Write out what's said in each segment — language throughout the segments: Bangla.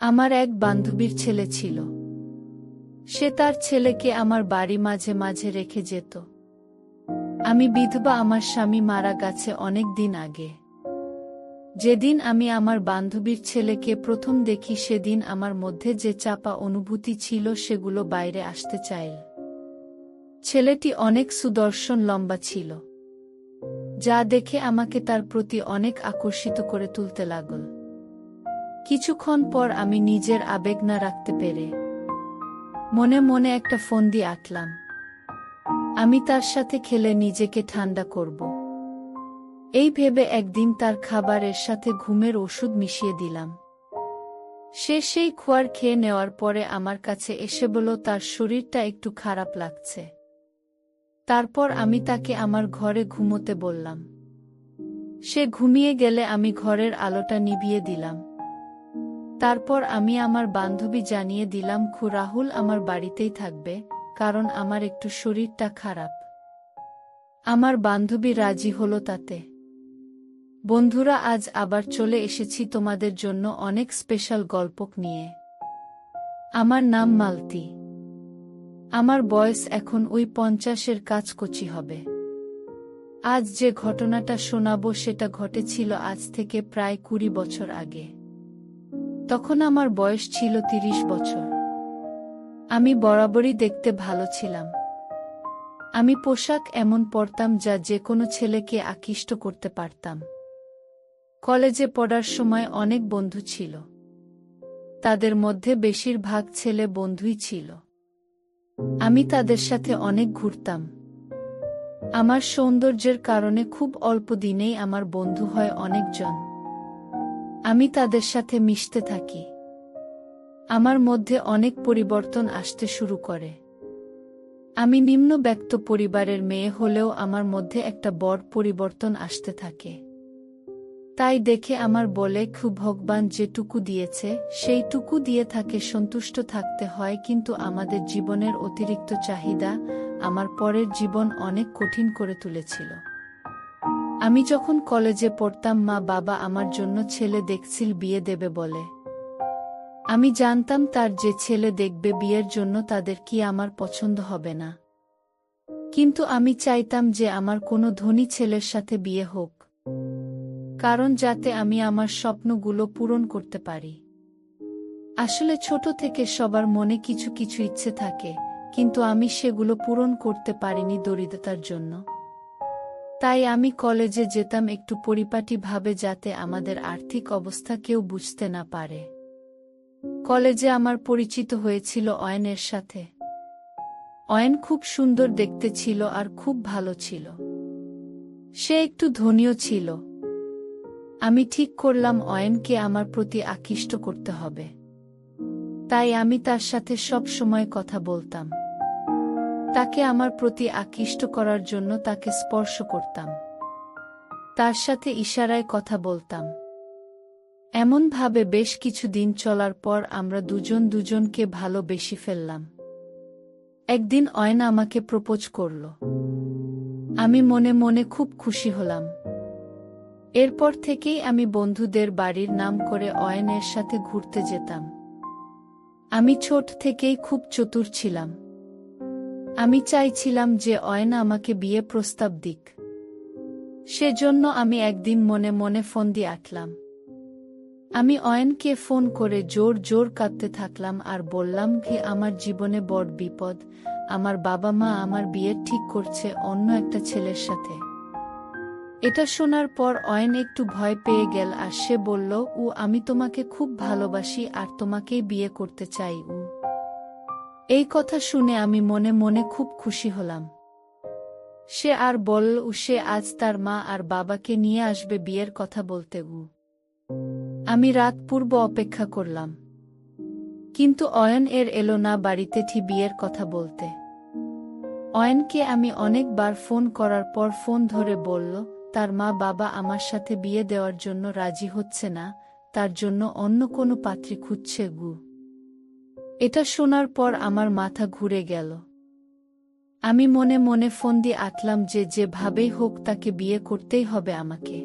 আমার এক বান্ধবীর ছেলে ছিল। সে তার ছেলেকে আমার বাড়ি মাঝে মাঝে রেখে যেত। আমি বিধবা, আমার স্বামী মারা গেছে অনেক দিন আগে। যেদিন আমি আমার বান্ধবীর ছেলেকে প্রথম দেখি সেদিন আমার মধ্যে যে চাপা অনুভূতি ছিল সেগুলো বাইরে আসতে চাইল। ছেলেটি অনেক সুদর্শন, লম্বা ছিল, যা দেখে আমাকে তার প্রতি অনেক আকর্ষিত করে তুলতে লাগল। কিছুক্ষণ পর আমি নিজের আবেগ না রাখতে পেরে মনে মনে একটা ফন্দি আঁটলাম। আমি তার সাথে খেলে নিজেকে ঠান্ডা করব। এই ভেবে একদিন তার খাবারের সাথে ঘুমের ওষুধ মিশিয়ে দিলাম। সে সেই খোয়ার খেয়ে নেওয়ার পরে আমার কাছে এসে বলল তার শরীরটা একটু খারাপ লাগছে। তারপর আমি তাকে আমার ঘরে ঘুমোতে বললাম। সে ঘুমিয়ে গেলে আমি ঘরের আলোটা নিভিয়ে দিলাম। তারপর আমি আমার বান্ধবী জানিয়ে দিলাম রাহুল আমার বাড়িতেই থাকবে, কারণ আমার একটু শরীরটা খারাপ। আমার বান্ধবী রাজি হলো তাতে। বন্ধুরা, আজ আবার চলে এসেছি তোমাদের জন্য অনেক স্পেশাল গল্প নিয়ে। আমার নাম মালতী। আমার বয়স এখন ওই 50-এর কাছাকাছি হবে। আজ যে ঘটনাটা শোনাবো সেটা ঘটেছিল আজ থেকে প্রায় 20 বছর আগে। তখন আমার বয়স ছিল 30 বছর। আমি বরাবরই দেখতে ভালো ছিলাম। আমি পোশাক এমন পরতাম যা যে কোনো ছেলেকে আকৃষ্ট করতে পারতাম। কলেজে পড়ার সময় অনেক বন্ধু ছিল। তাদের মধ্যে বেশিরভাগ ছেলে বন্ধুই ছিল। আমি তাদের সাথে অনেক ঘুরতাম। আমার সৌন্দর্যের কারণে খুব অল্প দিনেই আমার বন্ধু হয় অনেকজন। আমি তাদের সাথে মিশতে থাকি। আমার মধ্যে অনেক পরিবর্তন আসতে শুরু করে। আমি নিম্নবিত্ত পরিবারের মেয়ে হলেও আমার মধ্যে একটা বড় পরিবর্তন আসতে থাকে। তাই দেখে আমার বলে ভগবান যেটুকু দিয়েছে সেইটুকু দিয়ে থাকে সন্তুষ্ট থাকতে হয়, কিন্তু আমাদের জীবনের অতিরিক্ত চাহিদা আমার পরের জীবন অনেক কঠিন করে তুলেছিল। আমি যখন কলেজে পড়তাম মা বাবা আমার জন্য ছেলে দেখছিল, বিয়ে দেবে বলে। আমি জানতাম তার যে ছেলে দেখবে বিয়ের জন্য তাদের কি আমার পছন্দ হবে না, কিন্তু আমি চাইতাম যে আমার কোনো ধনী ছেলের সাথে বিয়ে হোক, কারণ যাতে আমি আমার স্বপ্নগুলো পূরণ করতে পারি। আসলে ছোট থেকে সবার মনে কিছু কিছু ইচ্ছে থাকে, কিন্তু আমি সেগুলো পূরণ করতে পারিনি দরিদ্রতার জন্য। তাই আমি কলেজে যেতাম একটু পরিপাটিভাবে, যাতে আমাদের আর্থিক অবস্থা কেউ বুঝতে না পারে। কলেজে আমার পরিচিত হয়েছিল অয়নের সাথে। অয়ন খুব সুন্দর দেখতে ছিল আর খুব ভালো ছিল। সে একটু ধনীও ছিল। আমি ঠিক করলাম অয়নকে আমার প্রতি আকৃষ্ট করতে হবে। তাই আমি তার সাথে সব সময় কথা বলতাম। তাকে আমার প্রতি আকৃষ্ট করার জন্য তাকে স্পর্শ করতাম। তার সাথে ইশারায় কথা বলতাম। এমনভাবে বেশ কিছু দিন চলার পর আমরা দুজন দুজনকে ভালোবেসে ফেললাম। একদিন অয়ন আমাকে প্রপোজ করল। আমি মনে মনে খুব খুশি হলাম। এরপর থেকেই আমি বন্ধুদের বাড়ির নাম করে অয়নের সাথে ঘুরতে যেতাম। আমি ছোট থেকেই খুব চতুর ছিলাম। আমি চাইছিলাম যে অয়ন আমাকে বিয়ে প্রস্তাব দিক। সেজন্য আমি একদিন মনে মনে ফন্দি আঁটলাম। আমি অয়নকে ফোন করে জোর জোর কাঁদতে থাকলাম আর বললাম কি আমার জীবনে বড় বিপদ, আমার বাবা মা আমার বিয়ে ঠিক করছে অন্য একটা ছেলের সাথে। এটা শোনার পর অয়ন একটু ভয় পেয়ে গেল আর সে বলল, আমি তোমাকে খুব ভালোবাসি আর তোমাকেই বিয়ে করতে চাই। এই কথা শুনে আমি মনে মনে খুব খুশি হলাম। সে আর বলল সে আজ তার মা আর বাবাকে নিয়ে আসবে বিয়ের কথা বলতে। আমি রাত পূর্ব অপেক্ষা করলাম, কিন্তু অয়ন এলো না বাড়িতে বিয়ের কথা বলতে। অয়নকে আমি অনেকবার ফোন করার পর ফোন ধরে বলল তার মা বাবা আমার সাথে বিয়ে দেওয়ার জন্য রাজি হচ্ছে না, তার জন্য অন্য কোনো পাত্রী খুঁজছে। এটা শোনার পর আমার মাথা ঘুরে গেল। আমি মনে মনে ফন্দি আঁটলাম যে যেভাবেই হোক তাকে বিয়ে করতেই হবে আমাকে।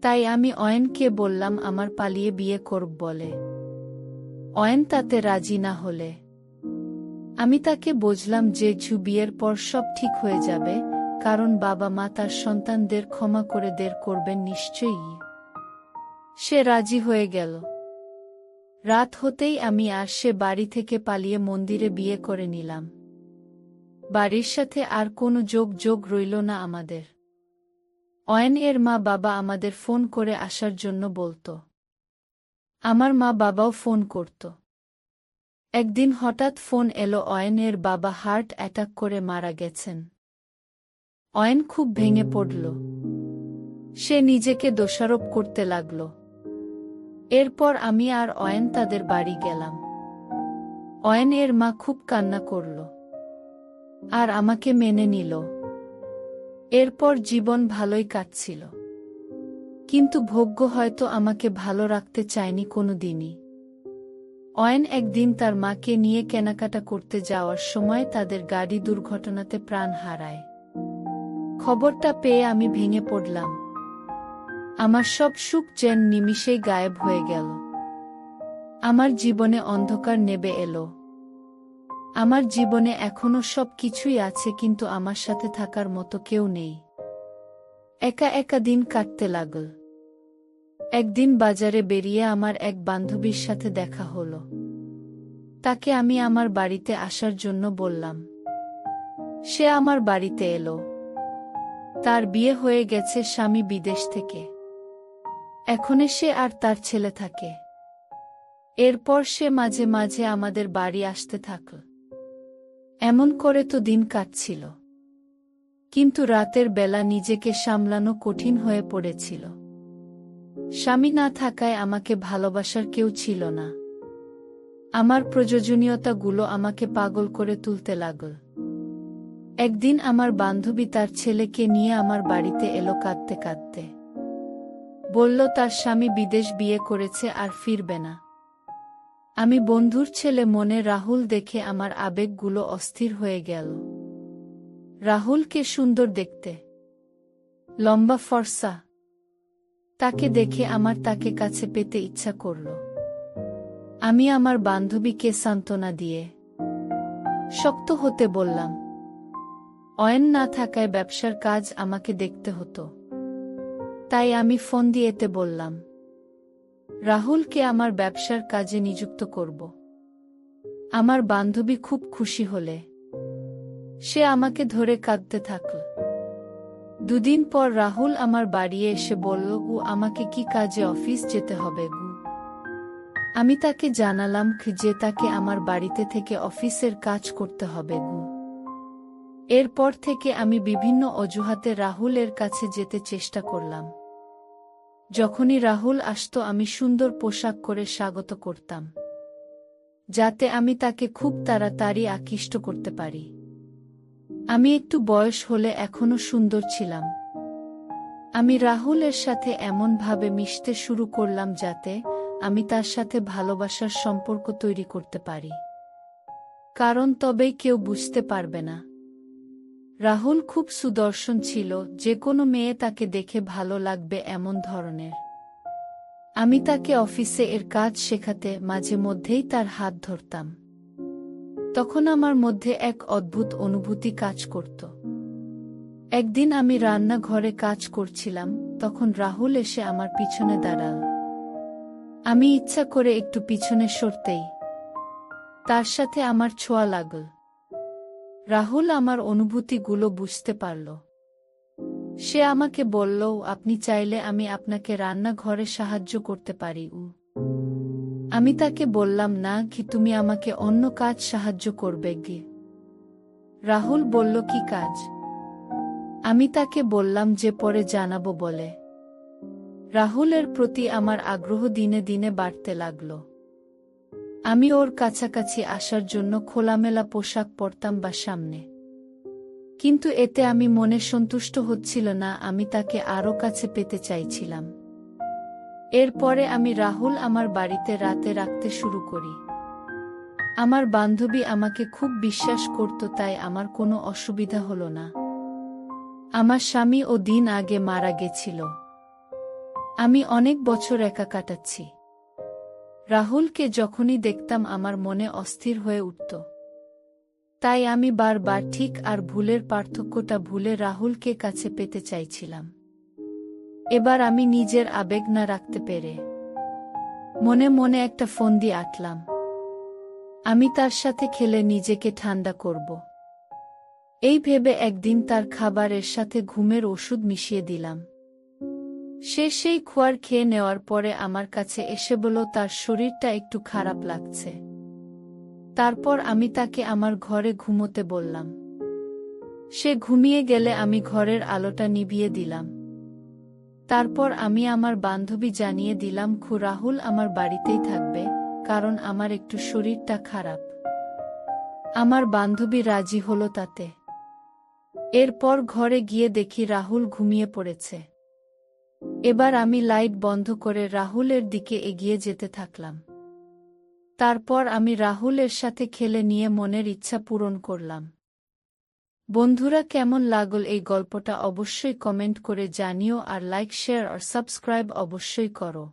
তাই আমি অয়নকে বললাম আমার পালিয়ে বিয়ে করব বলে। অয়ন তাতে রাজি না হলে আমি তাকে বুঝলাম যে বিয়ের পর সব ঠিক হয়ে যাবে, কারণ বাবা মা তার সন্তানদের ক্ষমা করে দের করবেন নিশ্চয়ই। সে রাজি হয়ে গেল। রাত হতেই আমি আর সে বাড়ি থেকে পালিয়ে মন্দিরে বিয়ে করে নিলাম। বাড়ির সাথে আর কোনো যোগ রইল না আমাদের। অয়ন এর মা বাবা আমাদের ফোন করে আসার জন্য বলতো। আমার মা বাবাও ফোন করত। একদিন হঠাৎ ফোন এলো অয়নের বাবা হার্ট অ্যাটাক করে মারা গেছেন। অয়ন খুব ভেঙে পড়ল। সে নিজেকে দোষারোপ করতে লাগল। এরপর আমি আর অয়ন তাদের বাড়ি গেলাম। অয়ন এর মা খুব কান্না করল আর আমাকে মেনে নিল। এরপর জীবন ভালোই কাটছিল, কিন্তু ভাগ্য হয়তো আমাকে ভালো রাখতে চায়নি কোনো দিনই। অয়ন একদিন তার মাকে নিয়ে কেনাকাটা করতে যাওয়ার সময় তাদের গাড়ি দুর্ঘটনাতে প্রাণ হারায়। খবরটা পেয়ে আমি ভেঙে পড়লাম। আমার সব সুখ যেন নিমিষেই গায়েব হয়ে গেল। আমার জীবনে অন্ধকার নেমে এলো। আমার জীবনে এখনো সব কিছুই আছে, কিন্তু আমার সাথে থাকার মতো কেউ নেই। একা একা দিন কাটতে লাগল। একদিন বাজারে বেরিয়ে আমার এক বান্ধবীর সাথে দেখা হলো। তাকে আমি আমার বাড়িতে আসার জন্য বললাম। সে আমার বাড়িতে এলো। তার বিয়ে হয়ে গেছে স্বামী বিদেশ থেকে। এখনে সে আর তার ছেলে থাকে। এরপর সে মাঝে মাঝে আমাদের বাড়ি আসতে থাকল। এমন করে তো দিন কাটছিল, কিন্তু রাতের বেলা নিজেকে সামলানো কঠিন হয়ে পড়েছিল। স্বামী না থাকায় আমাকে ভালোবাসার কেউ ছিল না। আমার প্রয়োজনীয়তাগুলো আমাকে পাগল করে তুলতে লাগল। একদিন আমার বান্ধবী তার ছেলেকে নিয়ে আমার বাড়িতে এলো কাঁদতে কাঁদতে। বলল তার স্বামী বিদেশ বিয়ে করেছে আর ফিরবে না। আমি বন্ধুর ছেলে মনে রাহুল দেখে আমার আবেগগুলো অস্থির হয়ে গেল। রাহুলকে সুন্দর দেখতে, লম্বা ফর্সা। তাকে দেখে আমার তাকে কাছে পেতে ইচ্ছা করল। আমি আমার বান্ধবীকে সান্ত্বনা দিয়ে শক্ত হতে বললাম। অয়ন না থাকায় ব্যবসার কাজ আমাকে দেখতে হতো, তাই আমি ফোন দিয়েতে বললাম রাহুলকে আমার ব্যবসার কাজে নিযুক্ত করব। আমার বান্ধবী খুব খুশি হলে সে আমাকে ধরে কাঁদতে থাকল। দুদিন পর রাহুল আমার বাড়ি এসে বলল আমাকে কি কাজে অফিস যেতে হবে গু। আমি তাকে জানালাম যে তাকে আমার বাড়িতে থেকে অফিসের কাজ করতে হবে গু। এরপর থেকে আমি বিভিন্ন অজুহাতে রাহুলের কাছে যেতে চেষ্টা করলাম। যখনই রাহুল আসতো আমি সুন্দর পোশাক করে স্বাগত করতাম, যাতে আমি তাকে খুব তাড়াতাড়ি আকৃষ্ট করতে পারি। আমি একটু বয়স হলে এখনো সুন্দর ছিলাম। আমি রাহুলের সাথে এমনভাবে মিশতে শুরু করলাম যাতে আমি তার সাথে ভালোবাসার সম্পর্ক তৈরি করতে পারি, কারণ তবেই কেউ বুঝতে পারবে না। রাহুল খুব সুদর্শন ছিল, যে কোনো মেয়ে তাকে দেখে ভালো লাগবে এমন ধরনের। আমি তাকে অফিসে এর কাজ শেখাতে মাঝে মধ্যেই তার হাত ধরতাম। তখন আমার মধ্যে এক অদ্ভুত অনুভূতি কাজ করত। একদিন আমি রান্নাঘরে কাজ করছিলাম, তখন রাহুল এসে আমার পিছনে দাঁড়াল। আমি ইচ্ছা করে একটু পিছনে সরতেই তার সাথে আমার ছোঁয়া লাগল। রাহুল আমার অনুভূতিগুলো বুঝতে পারল। সে আমাকে বলল, আপনি চাইলে আমি আপনাকে রান্নাঘরে সাহায্য করতে পারি। আমি তাকে বললাম, না কি তুমি আমাকে অন্য কাজ সাহায্য করবে গে। রাহুল বলল, কি কাজ? আমি তাকে বললাম যে পরে জানাবো বলে। রাহুলের প্রতি আমার আগ্রহ দিনে দিনে বাড়তে লাগল। আমি ওর কাছাকাছি আসার জন্য খোলামেলা পোশাক পরতাম বা সামনে, কিন্তু এতে আমি মনে সন্তুষ্ট হচ্ছিল না। আমি তাকে আরও কাছে পেতে চাইছিলাম। এরপরে আমি রাহুল আমার বাড়িতে রাতে রাখতে শুরু করি। আমার বান্ধবী আমাকে খুব বিশ্বাস করত, তাই আমার কোনো অসুবিধা হলো না। আমার স্বামী ও দিন আগে মারা গেছিল। আমি অনেক বছর একা কাটাচ্ছি। রাহুলকে যখনই দেখতাম আমার মনে অস্থির হয়ে উঠত। তাই আমি বারবার ঠিক আর ভুলের পার্থক্যটা ভুলে রাহুলকে কাছে পেতে চাইছিলাম। এবার আমি নিজের আবেগ না রাখতে পেরে মনে মনে একটা ফন্দি আঁটলাম। আমি তার সাথে খেলে নিজেকে ঠান্ডা করব। এই ভেবে একদিন তার খাবারের সাথে ঘুমের ওষুধ মিশিয়ে দিলাম। সে সেই খোয়ার খেয়ে নেওয়ার পরে আমার কাছে এসে বলল তার শরীরটা একটু খারাপ লাগছে। তারপর আমি তাকে আমার ঘরে ঘুমোতে বললাম। সে ঘুমিয়ে গেলে আমি ঘরের আলোটা নিভিয়ে দিলাম। তারপর আমি আমার বান্ধবী জানিয়ে দিলাম রাহুল আমার বাড়িতেই থাকবে, কারণ আমার একটু শরীরটা খারাপ। আমার বান্ধবী রাজি হলো তাতে। এরপর ঘরে গিয়ে দেখি রাহুল ঘুমিয়ে পড়েছে। এবার আমি লাইট বন্ধ করে রাহুলের দিকে এগিয়ে যেতে থাকলাম। তারপর আমি রাহুলের সাথে খেলে নিয়ে মনের ইচ্ছা পূরণ করলাম। বন্ধুরা, কেমন লাগল এই গল্পটা অবশ্যই কমেন্ট করে জানিও, আর লাইক, শেয়ার আর সাবস্ক্রাইব অবশ্যই করো।